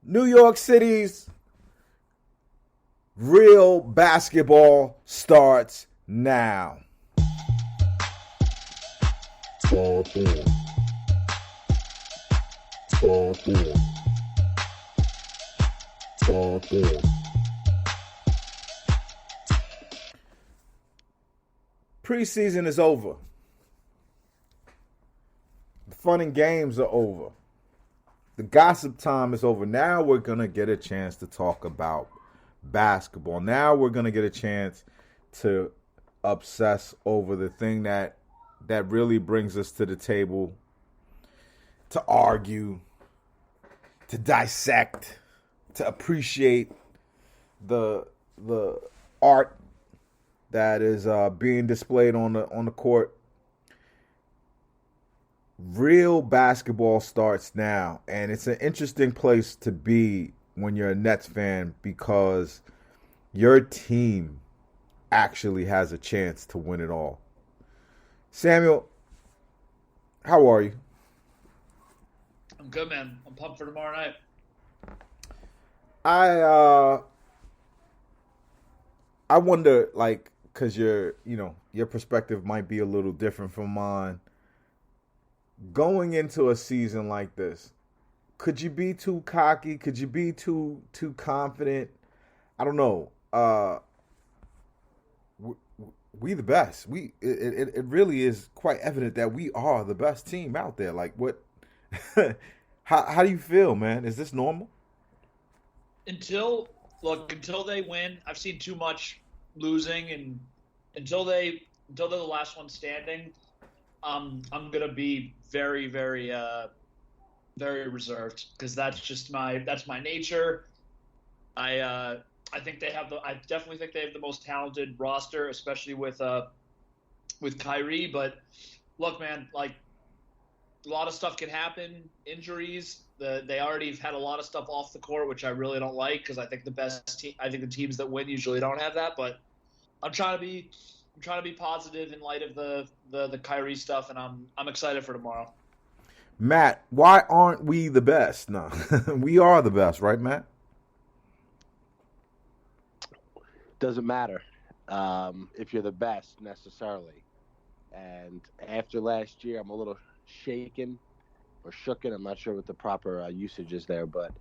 New York City's real basketball starts now. Talk on. Talk on. Talk on. Preseason is over. The fun and games are over. The gossip time is over. Now we're going to get a chance to talk about basketball. Now we're going to get a chance to obsess over the thing that really brings us to the table, to argue, to dissect, to appreciate the art that is being displayed on the court. Real basketball starts now, and it's an interesting place to be when you're a Nets fan because your team actually has a chance to win it all. Samuel, how are you? I'm good, man. I'm pumped for tomorrow night. I wonder, like, because your perspective might be a little different from mine. Going into a season like this, could you be too cocky? Could you be too confident? I don't know. We the best. It really is quite evident that we are the best team out there. Like what? How do you feel, man? Is this normal? Until they win, I've seen too much losing, and until they're the last one standing, I'm gonna be very, very, very reserved because that's my nature. I think I definitely think they have the most talented roster, especially with Kyrie. But look, man, like a lot of stuff can happen. Injuries. They already have had a lot of stuff off the court, which I really don't like because I think I think the teams that win usually don't have that. But I'm trying to be positive in light of the Kyrie stuff, and I'm excited for tomorrow. Matt, why aren't we the best? No, we are the best, right, Matt? Doesn't matter if you're the best necessarily. And after last year, I'm a little shaken or shooken. I'm not sure what the proper usage is there, but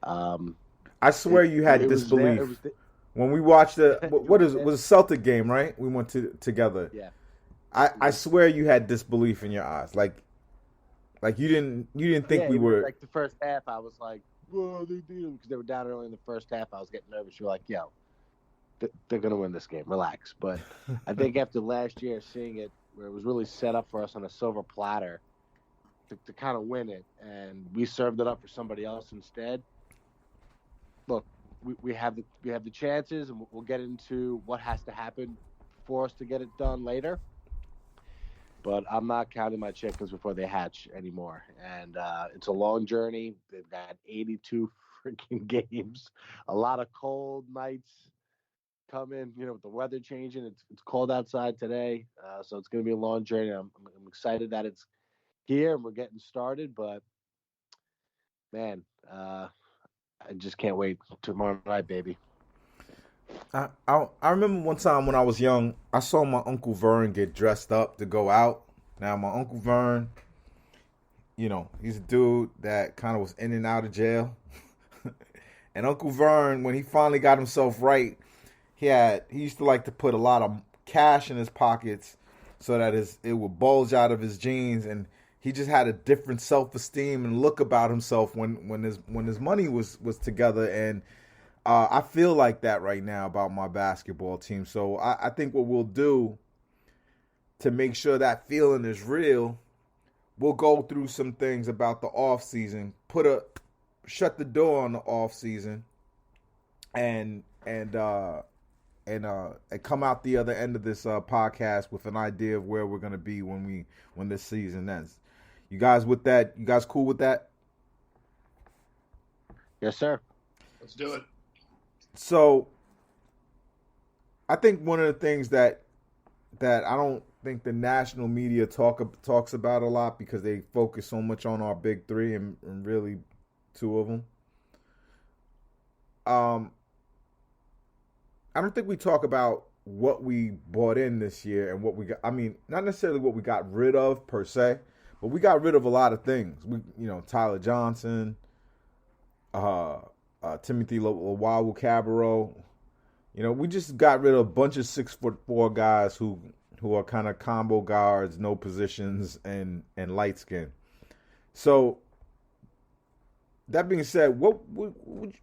I swear you had disbelief when we watched it was a Celtic game, right? We went together. Yeah. I swear you had disbelief in your eyes, like you didn't think we were like the first half. I was like, "Whoa, they beat them," because they were down early in the first half. I was getting nervous. You're like, "Yo, they're gonna win this game. Relax." But I think after last year, seeing it where it was really set up for us on a silver platter to kind of win it, and we served it up for somebody else instead. Look, we have the chances, and we'll get into what has to happen for us to get it done later. But I'm not counting my chickens before they hatch anymore. And it's a long journey. They've got 82 freaking games, a lot of cold nights coming. With the weather changing, it's cold outside today, so it's going to be a long journey. I'm excited that it's here and we're getting started. But man, I just can't wait tomorrow night, baby. I remember one time when I was young, I saw my Uncle Vern get dressed up to go out. Now my Uncle Vern, he's a dude that kind of was in and out of jail. And Uncle Vern, when he finally got himself right, he used to like to put a lot of cash in his pockets so that it would bulge out of his jeans, and he just had a different self-esteem and look about himself when his money was together. And I feel like that right now about my basketball team. So I think what we'll do to make sure that feeling is real, we'll go through some things about the off season, shut the door on the off season, and come out the other end of this podcast with an idea of where we're gonna be when this season ends. You guys with that? You guys cool with that? Yes, sir. Let's do it. So, I think one of the things that I don't think the national media talks about a lot because they focus so much on our big three and really two of them. I don't think we talk about what we bought in this year and what we got. I mean, not necessarily what we got rid of per se, but we got rid of a lot of things. Tyler Johnson, Timothy Luwawu-Cabarrot. We just got rid of a bunch of 6'4" guys who are kind of combo guards, no positions, and light skin. So that being said, what would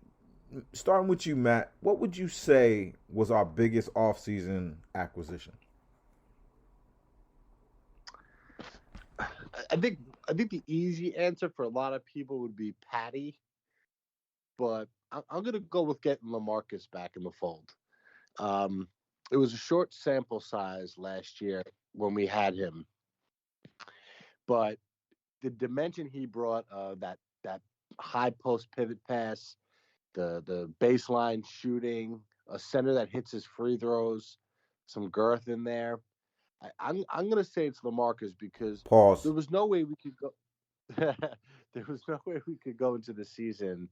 starting with you, Matt, what would you say was our biggest offseason acquisition? I think the easy answer for a lot of people would be Patty, but I'm going to go with getting LaMarcus back in the fold. It was a short sample size last year when we had him, but the dimension he brought, that high post pivot pass, the baseline shooting, a center that hits his free throws, some girth in there. I'm going to say it's LaMarcus because Pause. there was no way we could go. There was no way we could go into the season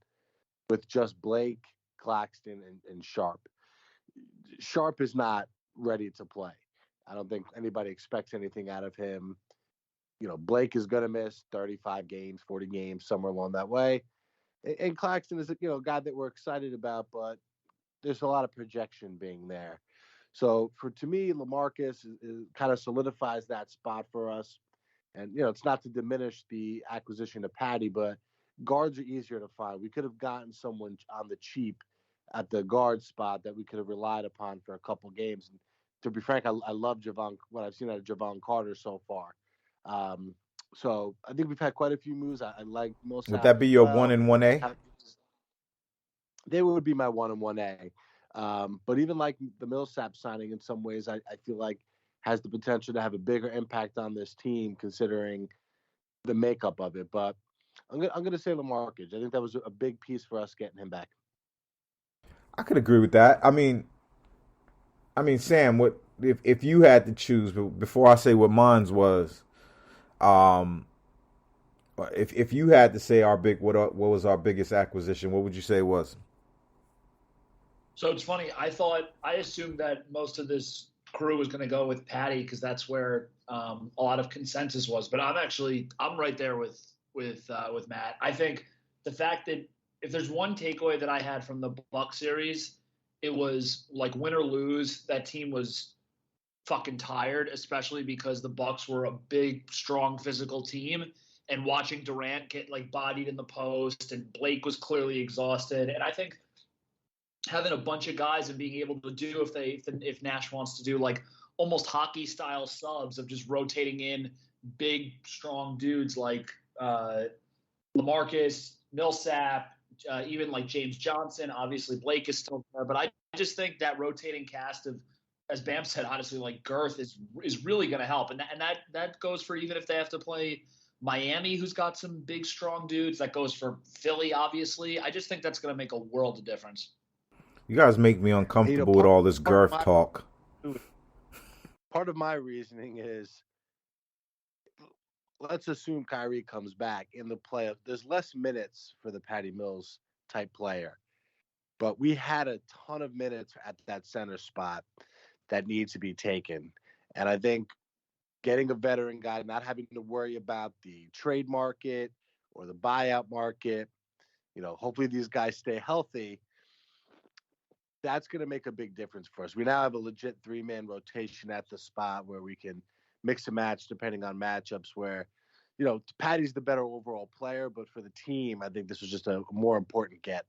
with just Blake, Claxton, and Sharp. Sharp is not ready to play. I don't think anybody expects anything out of him. Blake is going to miss 35 games, 40 games, somewhere along that way. And Claxton is a guy that we're excited about, but there's a lot of projection being there. So to me, LaMarcus kind of solidifies that spot for us. And, it's not to diminish the acquisition of Patty, but guards are easier to find. We could have gotten someone on the cheap at the guard spot that we could have relied upon for a couple games. And to be frank, I love what I've seen out of Javon Carter so far. So I think we've had quite a few moves. I like Millsap. Would that be your 1 and 1A? They would be my 1 and 1A. But even like the Millsap signing, in some ways, I feel like has the potential to have a bigger impact on this team, considering the makeup of it. But I'm gonna say LaMarcus. I think that was a big piece for us getting him back. I could agree with that. I mean, Sam, what if you had to choose? Before I say what mine was, if you had to say what was our biggest acquisition, what would you say it was? So it's funny. I assumed that most of this crew was going to go with Patty because that's where a lot of consensus was. But I'm right there with Matt. I think the fact that if there's one takeaway that I had from the Buck series, it was like win or lose, that team was fucking tired, especially because the Bucks were a big, strong, physical team. And watching Durant get like bodied in the post, and Blake was clearly exhausted. And I think having a bunch of guys and being able to do if Nash wants to do like almost hockey style subs of just rotating in big, strong dudes like LaMarcus, Millsap, even like James Johnson. Obviously, Blake is still there, but I just think that rotating cast of, as Bam said, honestly, like girth is really going to help, and that goes for even if they have to play Miami, who's got some big, strong dudes. That goes for Philly, obviously. I just think that's going to make a world of difference. You guys make me uncomfortable with all this girth talk. Part of my reasoning is, let's assume Kyrie comes back in the playoff. There's less minutes for the Patty Mills type player, but we had a ton of minutes at that center spot that needs to be taken. And I think getting a veteran guy, not having to worry about the trade market or the buyout market, hopefully these guys stay healthy. That's going to make a big difference for us. We now have a legit 3-man rotation at the spot where we can mix and match depending on matchups where, Patty's the better overall player, but for the team, I think this was just a more important get.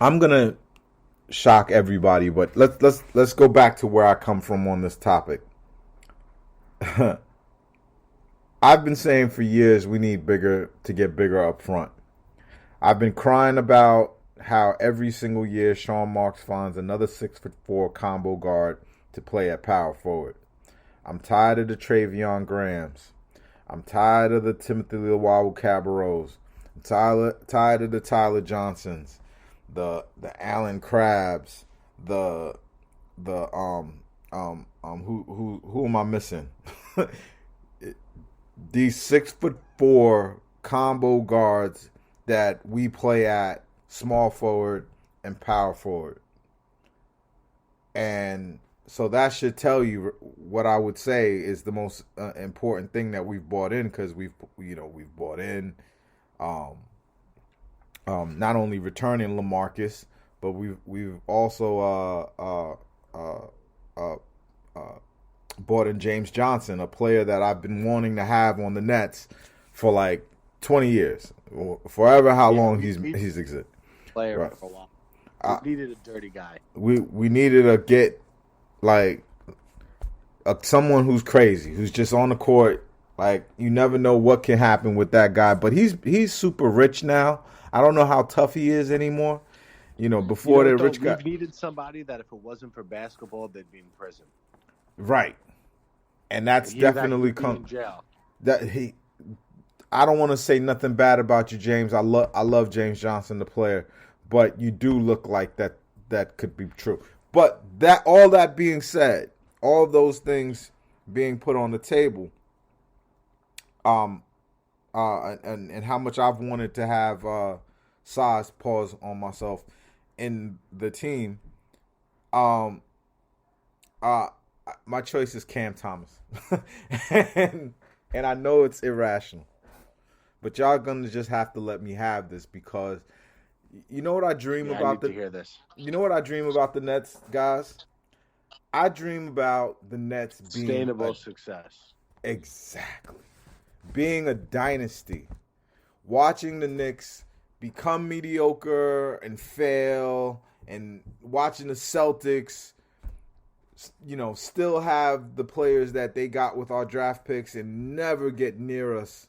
I'm going to shock everybody, but let's go back to where I come from on this topic. I've been saying for years we need to get bigger up front. I've been crying about how every single year Sean Marks finds another 6'4" combo guard to play at power forward. I'm tired of the Travion Grahams. I'm tired of the Timothy Luwawu-Cabarots. I'm tired of the Tyler Johnsons, the Allen Crabs, who am I missing? These 6'4" combo guards that we play at small forward, and power forward. And so that should tell you what I would say is the most important thing that we've brought in, because we've brought in not only returning LaMarcus, but we've also brought in James Johnson, a player that I've been wanting to have on the Nets for like 20 years, or forever how long he's existed. Player Right. for a while. We needed a dirty guy. We needed to get like someone who's crazy, who's just on the court. Like, you never know what can happen with that guy. But he's super rich now. I don't know how tough he is anymore. Before the rich guy. We needed somebody that if it wasn't for basketball, they'd be in prison. Right. And that's He's definitely actually in jail. I don't want to say nothing bad about you, James. I love James Johnson, the player, but you do look like that could be true. But all that being said, all those things being put on the table, and how much I've wanted to have size pause on myself in the team, my choice is Cam Thomas. and I know it's irrational, but y'all gonna just have to let me have this, because you know what I dream I about need to hear this. You know what I dream about the Nets, guys? I dream about the Nets being Sustainable success. Exactly. Being a dynasty. Watching the Knicks become mediocre and fail, and watching the Celtics, still have the players that they got with our draft picks and never get near us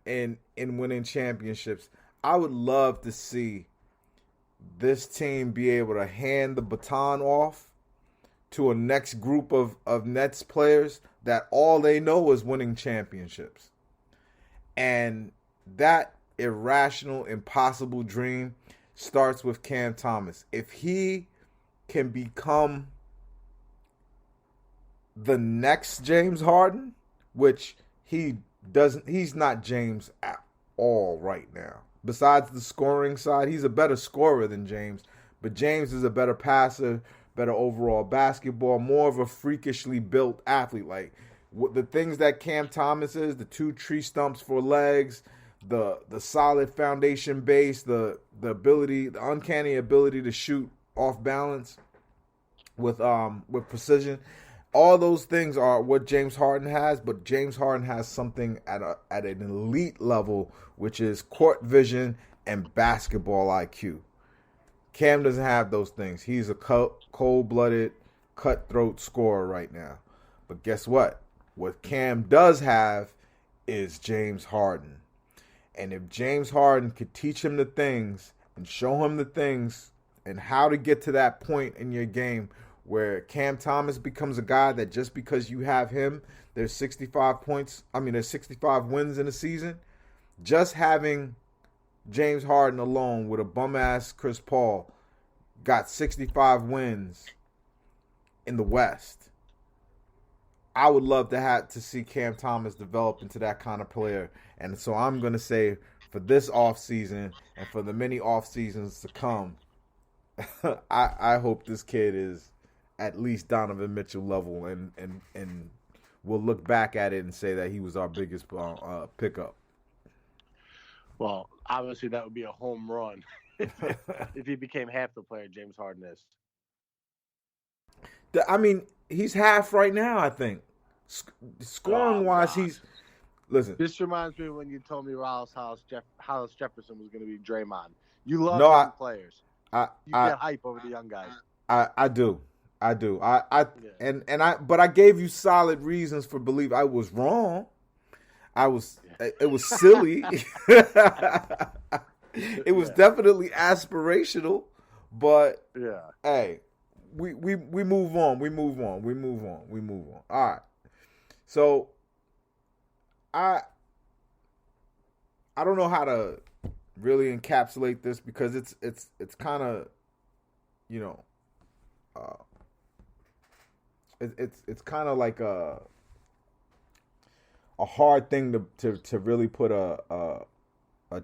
in winning championships. I would love to see this team be able to hand the baton off to a next group of Nets players that all they know is winning championships. And that irrational, impossible dream starts with Cam Thomas. If he can become the next James Harden, which he's not James at all right now. Besides the scoring side, he's a better scorer than James, but James is a better passer, better overall basketball, more of a freakishly built athlete. Like, the things that Cam Thomas is, the 2 tree stumps for legs, the solid foundation base, the uncanny ability to shoot off balance with precision. All those things are what James Harden has, but James Harden has something at an elite level, which is court vision and basketball IQ. Cam doesn't have those things. He's a cold-blooded, cutthroat scorer right now. But guess what? What Cam does have is James Harden. And if James Harden could teach him the things and show him the things and how to get to that point in your game where Cam Thomas becomes a guy that just because you have him, there's 65 wins in a season. Just having James Harden alone with a bum-ass Chris Paul got 65 wins in the West. I would love to see Cam Thomas develop into that kind of player. And so I'm going to say, for this offseason and for the many off seasons to come, I hope this kid is at least Donovan Mitchell level, and we'll look back at it and say that he was our biggest pickup. Well, obviously that would be a home run if he became half the player James Harden is. He's half right now, I think. Scoring-wise, he's... Listen. This reminds me when you told me Hollis Jefferson was going to be Draymond. You love young players. You get hype over the young guys. I do. But I gave you solid reasons for belief. I was wrong. It was silly. It was definitely aspirational, but hey, we move on. We move on. All right. So I don't know how to really encapsulate this, because it's kind of, it's kind of like a hard thing to really put a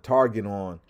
target on,